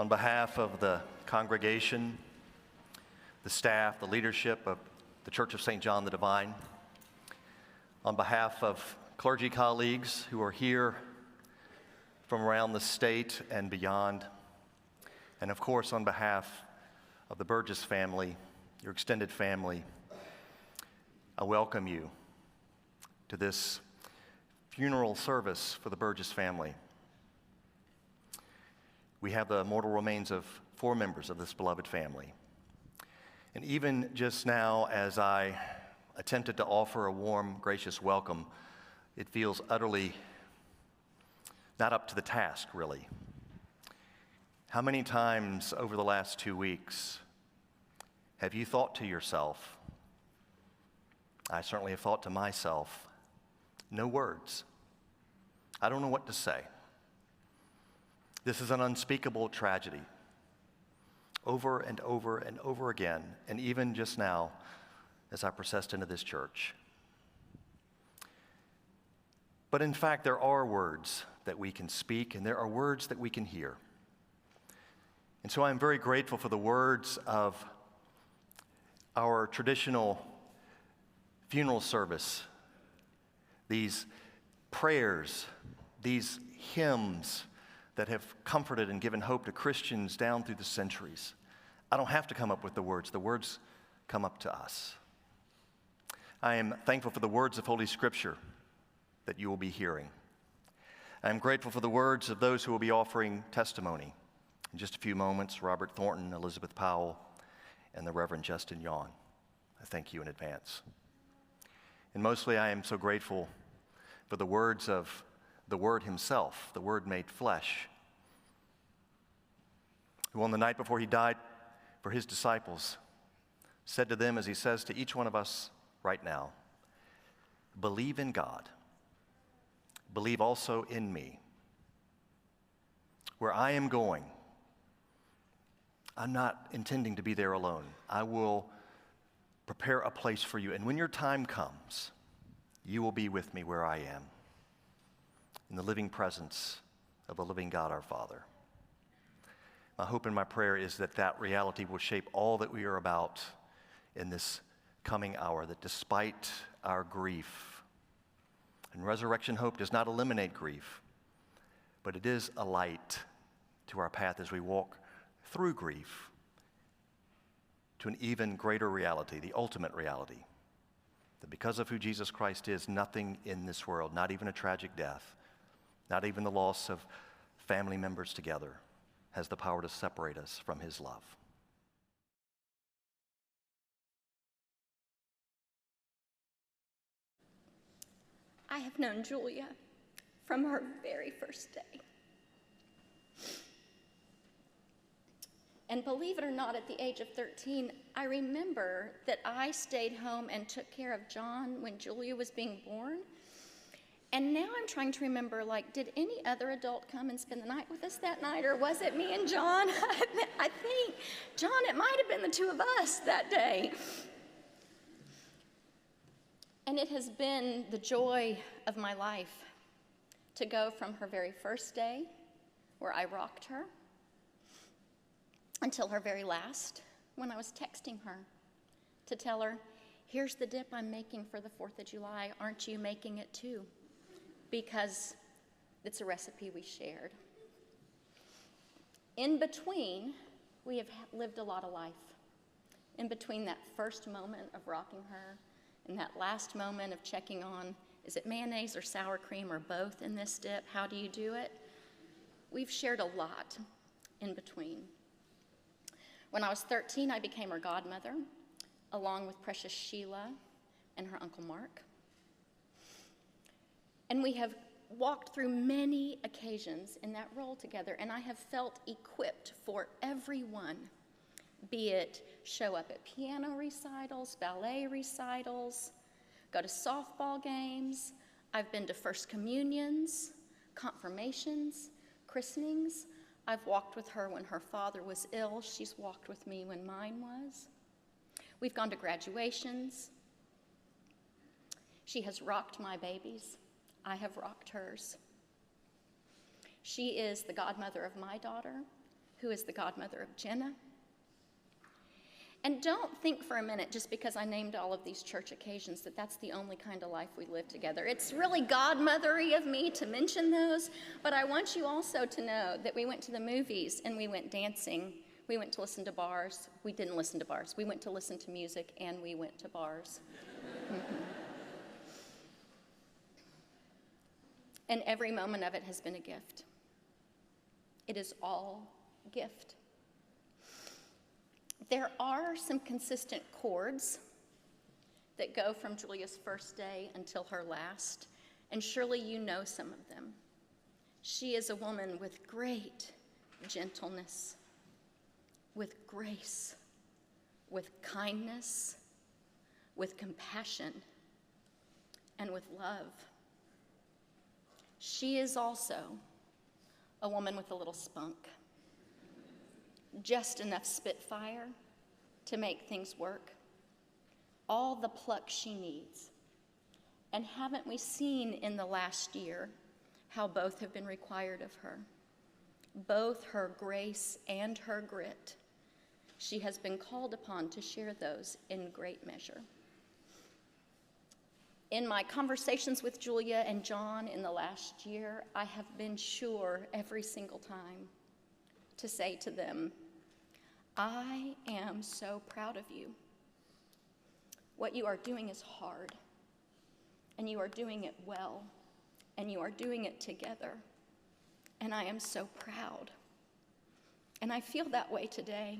On behalf of the congregation, the staff, the leadership of the Church of St. John the Divine, on behalf of clergy colleagues who are here from around the state and beyond, and of course on behalf of the Burgess family, your extended family, I welcome you to this funeral service for the Burgess family. We have the mortal remains of 4 members of this beloved family. And even just now, as I attempted to offer a warm, gracious welcome, it feels utterly not up to the task, really. How many times over the last 2 weeks have you thought to yourself, I certainly have thought to myself, no words. I don't know what to say. This is an unspeakable tragedy. Over and over and over again, and even just now, as I processed into this church. But in fact, there are words that we can speak, and there are words that we can hear. And so I'm very grateful for the words of our traditional funeral service, these prayers, these hymns that have comforted and given hope to Christians down through the centuries. I don't have to come up with the words come up to us. I am thankful for the words of Holy Scripture that you will be hearing. I am grateful for the words of those who will be offering testimony. In just a few moments, Robert Thornton, Elizabeth Powell, and the Reverend Justin Yawn. I thank you in advance. And mostly I am so grateful for the words of the Word himself, the Word made flesh, who on the night before he died for his disciples said to them, as he says to each one of us right now, believe in God, believe also in me. Where I am going, I'm not intending to be there alone. I will prepare a place for you, and when your time comes, you will be with me where I am, in the living presence of the living God our Father. My hope and my prayer is that that reality will shape all that we are about in this coming hour, that despite our grief, and resurrection hope does not eliminate grief, but it is a light to our path as we walk through grief to an even greater reality, the ultimate reality, that because of who Jesus Christ is, nothing in this world, not even a tragic death, not even the loss of family members together, has the power to separate us from his love. I have known Julia from her very first day. And believe it or not, at the age of 13, I remember that I stayed home and took care of John when Julia was being born. And now I'm trying to remember, did any other adult come and spend the night with us that night, or was it me and John? I think, John, it might have been the 2 of us that day. And it has been the joy of my life to go from her very first day, where I rocked her, until her very last, when I was texting her to tell her, here's the dip I'm making for the 4th of July. Aren't you making it too? Because it's a recipe we shared. In between, we have lived a lot of life. In between that first moment of rocking her and that last moment of checking on, is it mayonnaise or sour cream or both in this dip? How do you do it? We've shared a lot in between. When I was 13, I became her godmother, along with precious Sheila and her Uncle Mark. And we have walked through many occasions in that role together, and I have felt equipped for everyone, be it show up at piano recitals, ballet recitals, go to softball games. I've been to first communions, confirmations, christenings. I've walked with her when her father was ill. She's walked with me when mine was. We've gone to graduations. She has rocked my babies. I have rocked hers. She is the godmother of my daughter, who is the godmother of Jenna. And don't think for a minute, just because I named all of these church occasions, that that's the only kind of life we live together. It's really godmothery of me to mention those, but I want you also to know that we went to the movies and we went dancing. We went to listen to bars. We didn't listen to bars. We went to listen to music and we went to bars. And every moment of it has been a gift. It is all gift. There are some consistent chords that go from Julia's first day until her last, and surely you know some of them. She is a woman with great gentleness, with grace, with kindness, with compassion, and with love. She is also a woman with a little spunk. Just enough spitfire to make things work. All the pluck she needs. And haven't we seen in the last year how both have been required of her? Both her grace and her grit. She has been called upon to share those in great measure. In my conversations with Julia and John in the last year, I have been sure every single time to say to them, I am so proud of you. What you are doing is hard, and you are doing it well, and you are doing it together, and I am so proud. And I feel that way today.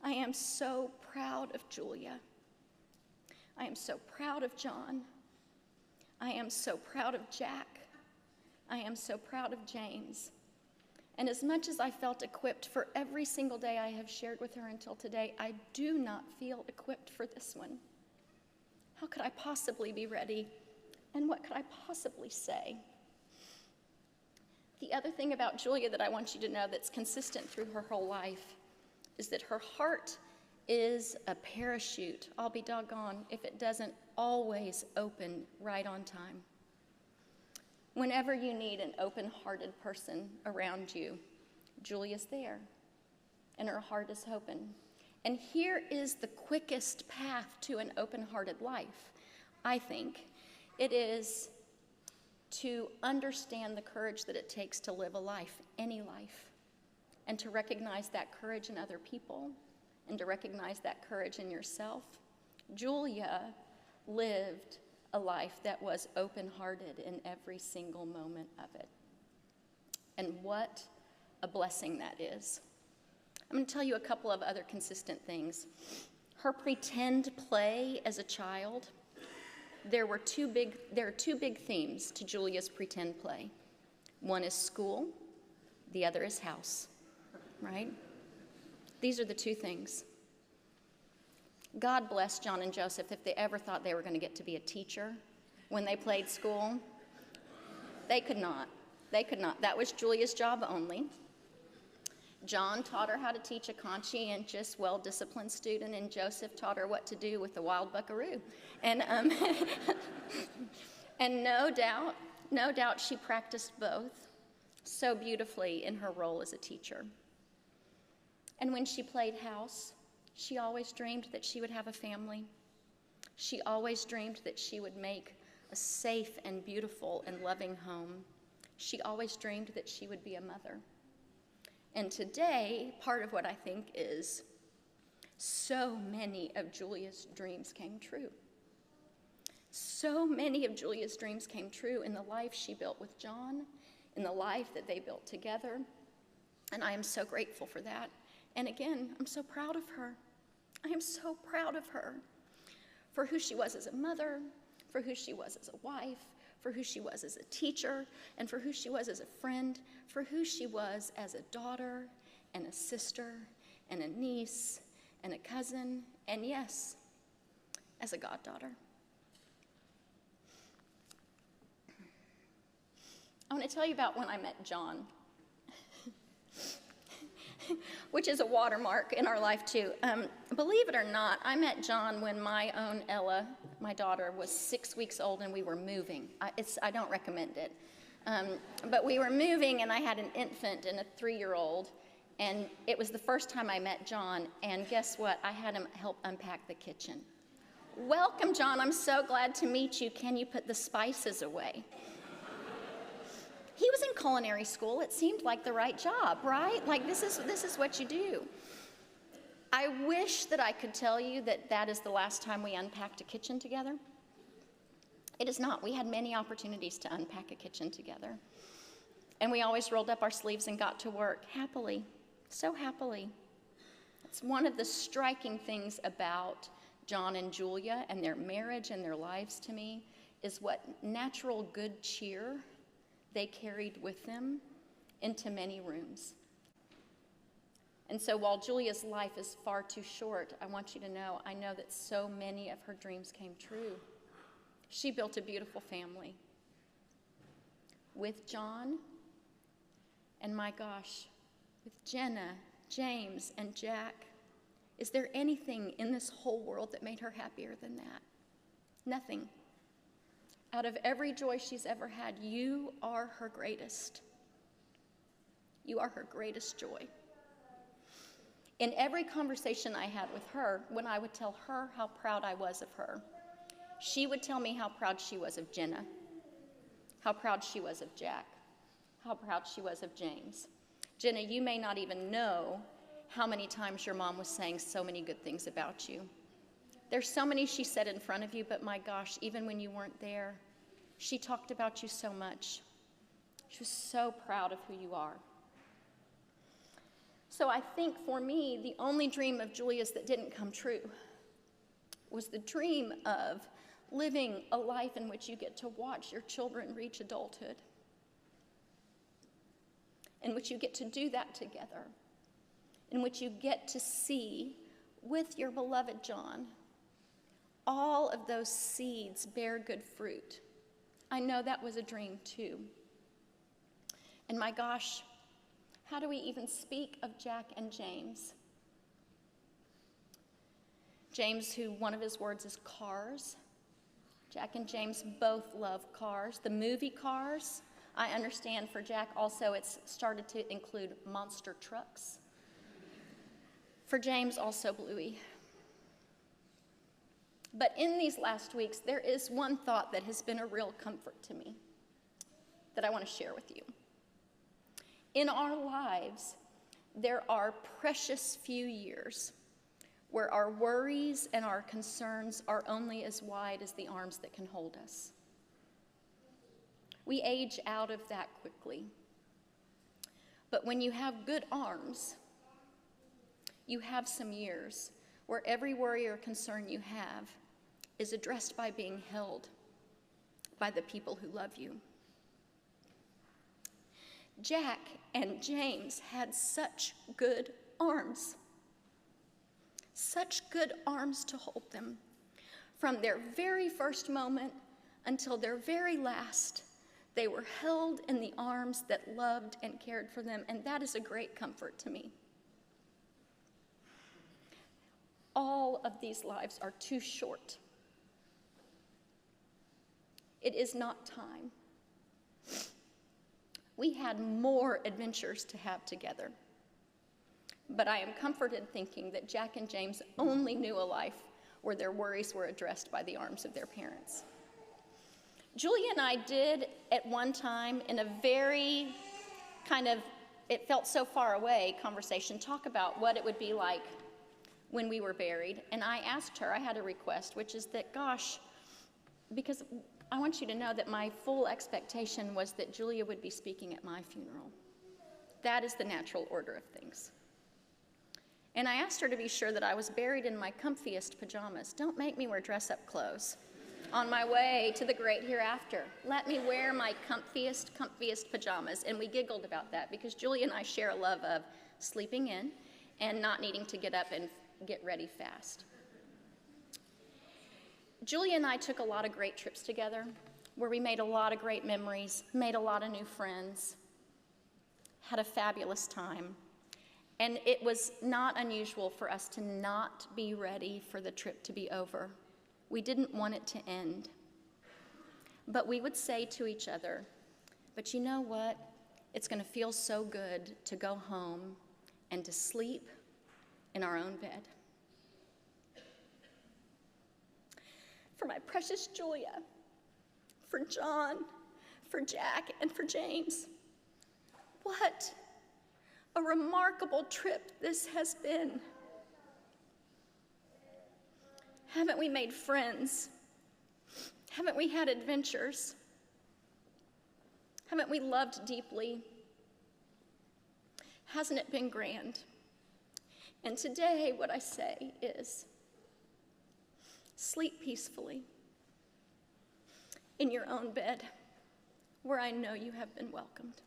I am so proud of Julia. I am so proud of John. I am so proud of Jack. I am so proud of James. And as much as I felt equipped for every single day I have shared with her until today, I do not feel equipped for this one. How could I possibly be ready? And what could I possibly say? The other thing about Julia that I want you to know that's consistent through her whole life is that her heart is a parachute. I'll be doggone if it doesn't always open right on time. Whenever you need an open-hearted person around you, Julia's there, and her heart is open. And here is the quickest path to an open-hearted life, I think. It is to understand the courage that it takes to live a life, any life, and to recognize that courage in other people, and to recognize that courage in yourself. Julia lived a life that was open-hearted in every single moment of it. And what a blessing that is. I'm going to tell you a couple of other consistent things. Her pretend play as a child, there are two big themes to Julia's pretend play. One is school, the other is house, right? These are the two things. God bless John and Joseph if they ever thought they were going to get to be a teacher when they played school. They could not. They could not. That was Julia's job only. John taught her how to teach a conscientious, well-disciplined student, and Joseph taught her what to do with the wild buckaroo. And, and no doubt she practiced both so beautifully in her role as a teacher. And when she played house, she always dreamed that she would have a family. She always dreamed that she would make a safe and beautiful and loving home. She always dreamed that she would be a mother. And today, part of what I think is so many of Julia's dreams came true. So many of Julia's dreams came true in the life she built with John, in the life that they built together. And I am so grateful for that. And again, I'm so proud of her. I am so proud of her for who she was as a mother, for who she was as a wife, for who she was as a teacher, and for who she was as a friend, for who she was as a daughter and a sister and a niece and a cousin, and yes, as a goddaughter. I want to tell you about when I met John, which is a watermark in our life too. Believe it or not, I met John when my own Ella, my daughter, was 6 weeks old and we were moving. I don't recommend it. But we were moving and I had an infant and a 3-year-old, And it was the first time I met John, and guess what? I had him help unpack the kitchen. Welcome, John. I'm so glad to meet you. Can you put the spices away? He was in culinary school. It seemed like the right job, right? Like, this is what you do. I wish that I could tell you that that is the last time we unpacked a kitchen together. It is not. We had many opportunities to unpack a kitchen together. And we always rolled up our sleeves and got to work happily, so happily. It's one of the striking things about John and Julia and their marriage and their lives to me is what natural good cheer they carried with them into many rooms. And so while Julia's life is far too short, I want you to know, I know that so many of her dreams came true. She built a beautiful family with John, and my gosh, with Jenna, James, and Jack. Is there anything in this whole world that made her happier than that? Nothing. Out of every joy she's ever had, you are her greatest. You are her greatest joy. In every conversation I had with her, when I would tell her how proud I was of her, she would tell me how proud she was of Jenna, how proud she was of Jack, how proud she was of James. Jenna, you may not even know how many times your mom was saying so many good things about you. There's so many she said in front of you, but my gosh, even when you weren't there, she talked about you so much. She was so proud of who you are. So I think for me, the only dream of Julia's that didn't come true was the dream of living a life in which you get to watch your children reach adulthood, in which you get to do that together, in which you get to see with your beloved John all of those seeds bear good fruit. I know that was a dream too. And my gosh, how do we even speak of Jack and James? James, who one of his words is cars. Jack and James both love cars. The movie Cars, I understand for Jack also it's started to include monster trucks. For James, also Bluey. But in these last weeks, there is one thought that has been a real comfort to me that I want to share with you. In our lives, there are precious few years where our worries and our concerns are only as wide as the arms that can hold us. We age out of that quickly. But when you have good arms, you have some years where every worry or concern you have is addressed by being held by the people who love you. Jack and James had such good arms. Such good arms to hold them. From their very first moment until their very last, they were held in the arms that loved and cared for them, and that is a great comfort to me. All of these lives are too short. It is not time. We had more adventures to have together. But I am comforted thinking that Jack and James only knew a life where their worries were addressed by the arms of their parents. Julia and I did at one time, in a very kind of, it felt so far away conversation, talk about what it would be like when we were buried. And I asked her, I had a request, which is that, gosh, because I want you to know that my full expectation was that Julia would be speaking at my funeral. That is the natural order of things. And I asked her to be sure that I was buried in my comfiest pajamas. Don't make me wear dress-up clothes on my way to the great hereafter. Let me wear my comfiest pajamas. And we giggled about that because Julia and I share a love of sleeping in and not needing to get up and get ready fast. Julia and I took a lot of great trips together where we made a lot of great memories, made a lot of new friends, had a fabulous time. And it was not unusual for us to not be ready for the trip to be over. We didn't want it to end. But we would say to each other, but you know what? It's going to feel so good to go home and to sleep in our own bed. For my precious Julia, for John, for Jack, and for James, what a remarkable trip this has been. Haven't we made friends? Haven't we had adventures? Haven't we loved deeply? Hasn't it been grand? And today, what I say is, sleep peacefully in your own bed, where I know you have been welcomed.